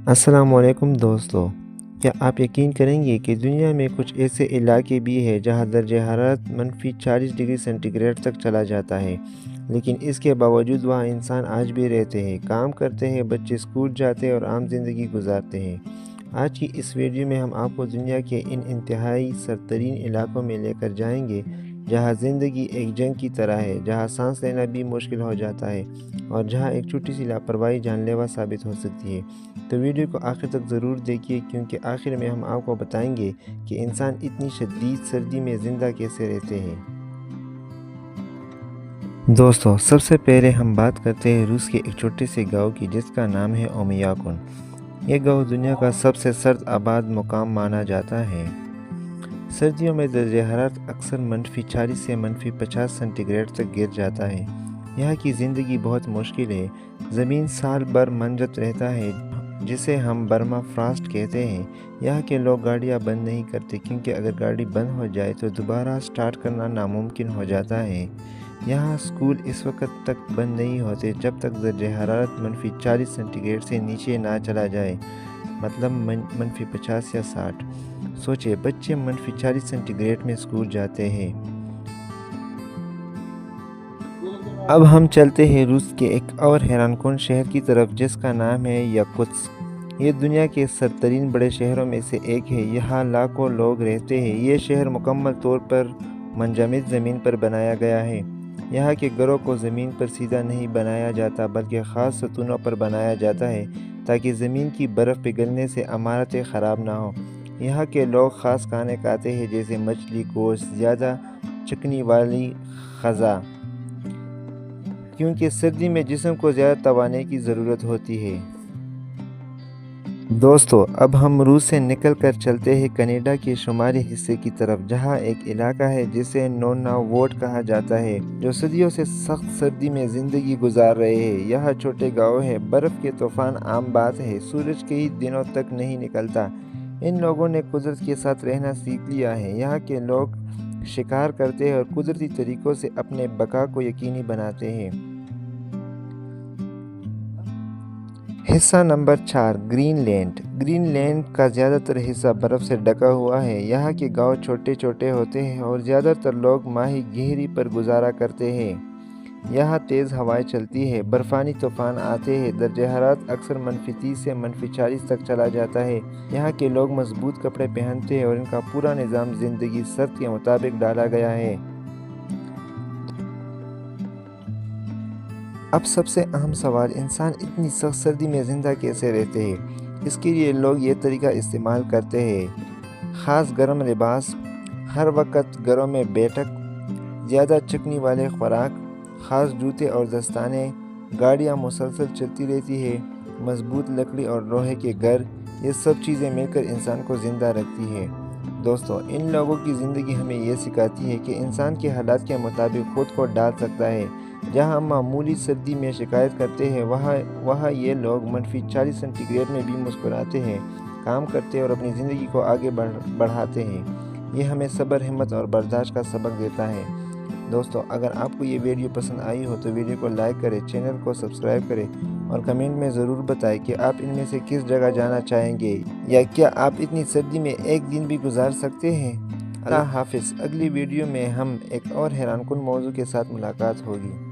अस्सलाम वालेकुम दोस्तों। क्या आप यकीन करेंगे कि दुनिया में कुछ ऐसे इलाके भी हैं जहां दर्जा हरारत -40 डिग्री सेंटीग्रेड तक चला जाता है, लेकिन इसके बावजूद वहां इंसान आज भी रहते हैं, काम करते हैं, बच्चे स्कूल जाते हैं और आम जिंदगी गुजारते हैं। आज की इस वीडियो में हम आपको दुनिया के इन इंतहाई सरतरीन इलाकों में लेकर जाएंगे जहां ज़िंदगी एक जंग की तरह है, जहां सांस लेना भी मुश्किल हो जाता है और जहां एक छोटी सी लापरवाही जानलेवा साबित हो सकती है। तो वीडियो को आखिर तक ज़रूर देखिए, क्योंकि आखिर में हम आपको बताएंगे कि इंसान इतनी शदीद सर्दी में ज़िंदा कैसे रहते हैं। दोस्तों, सबसे पहले हम बात करते हैं रूस के एक छोटे से गांव की जिसका नाम है ओमियाकुन। यह गांव दुनिया का सबसे सर्द आबाद मुकाम माना जाता है। सर्दियों में दर्जा हरारत अक्सर -40 से -50 सेंटीग्रेड तक गिर जाता है। यहाँ की ज़िंदगी बहुत मुश्किल है। ज़मीन साल भर मंजत रहता है, जिसे हम बर्मा फ्रास्ट कहते हैं। यहाँ के लोग गाड़ियाँ बंद नहीं करते, क्योंकि अगर गाड़ी बंद हो जाए तो दोबारा स्टार्ट करना नामुमकिन हो जाता है। यहाँ स्कूल इस वक्त तक बंद नहीं होते जब तक दर्जा हरारत -40 सेंटीग्रेड से नीचे ना चला जाए, मतलब -50 या 60। सोचिए, बच्चे -40 सेंटीग्रेड में स्कूल जाते हैं। अब हम चलते हैं रूस के एक और हैरानकुन शहर की तरफ जिसका नाम है याकुत्स्क। ये दुनिया के सरतरीन बड़े शहरों में से एक है। यहाँ लाखों लोग रहते हैं। ये शहर मुकम्मल तौर पर मुंजमद ज़मीन पर बनाया गया है। यहाँ के घरों को ज़मीन पर सीधा नहीं बनाया जाता, बल्कि ख़ास सतूनों पर बनाया जाता है ताकि ज़मीन की बर्फ़ पिघलने से इमारतें ख़राब ना हो। यहाँ के लोग ख़ास खाने खाते हैं, जैसे मछली, गोश्त, ज़्यादा चिकनी वाली ग़ज़ा, क्योंकि सर्दी में जिस्म को ज़्यादा तवाने की ज़रूरत होती है। दोस्तों, अब हम रूस से निकल कर चलते हैं कनाडा के शुमाली हिस्से की तरफ, जहां एक इलाका है जिसे नोनावोट कहा जाता है, जो सदियों से सख्त सर्दी में ज़िंदगी गुजार रहे हैं। यहाँ छोटे गांव है, बर्फ़ के तूफान आम बात है, सूरज कई दिनों तक नहीं निकलता। इन लोगों ने कुदरत के साथ रहना सीख लिया है। यहाँ के लोग शिकार करते हैं और कुदरती तरीक़ों से अपने बका को यकीनी बनाते हैं। हिस्सा नंबर 4, ग्रीनलैंड। ग्रीनलैंड का ज़्यादातर हिस्सा बर्फ़ से ढका हुआ है। यहाँ के गांव छोटे छोटे होते हैं और ज़्यादातर लोग माही गिहरी पर गुजारा करते हैं। यहाँ तेज़ हवाएं चलती है, बर्फ़ानी तूफ़ान आते हैं, दर्जा हरारत अक्सर -30 से -40 तक चला जाता है। यहाँ के लोग मजबूत कपड़े पहनते हैं और इनका पूरा निज़ाम ज़िंदगी शर्त के मुताबिक डाला गया है। अब सबसे अहम सवाल, इंसान इतनी सख्त सर्दी में ज़िंदा कैसे रहते हैं? इसके लिए लोग ये तरीका इस्तेमाल करते हैं: ख़ास गर्म लिबास, हर वक्त घरों में बैठक, ज़्यादा चिकनी वाले खुराक, ख़ास जूते और दस्ताने, गाड़ियाँ मुसलसल चलती रहती है, मजबूत लकड़ी और लोहे के घर। ये सब चीज़ें मिलकर इंसान को ज़िंदा रखती है। दोस्तों, इन लोगों की ज़िंदगी हमें ये सिखाती है कि इंसान के हालात के मुताबिक ख़ुद को ढाल सकता है। जहाँ हम मामूली सर्दी में शिकायत करते हैं, वहाँ ये लोग -40 सेंटीग्रेड में भी मुस्कुराते हैं, काम करते हैं और अपनी ज़िंदगी को आगे बढ़ाते हैं। ये हमें सब्र, हिम्मत और बर्दाश्त का सबक देता है। दोस्तों, अगर आपको ये वीडियो पसंद आई हो तो वीडियो को लाइक करें, चैनल को सब्सक्राइब करें और कमेंट में ज़रूर बताएं कि आप इनमें से किस जगह जाना चाहेंगे, या क्या आप इतनी सर्दी में एक दिन भी गुजार सकते हैं। अल्लाह हाफिज़। अगली वीडियो में हम एक और हैरानकुन मौजू के साथ मुलाकात होगी।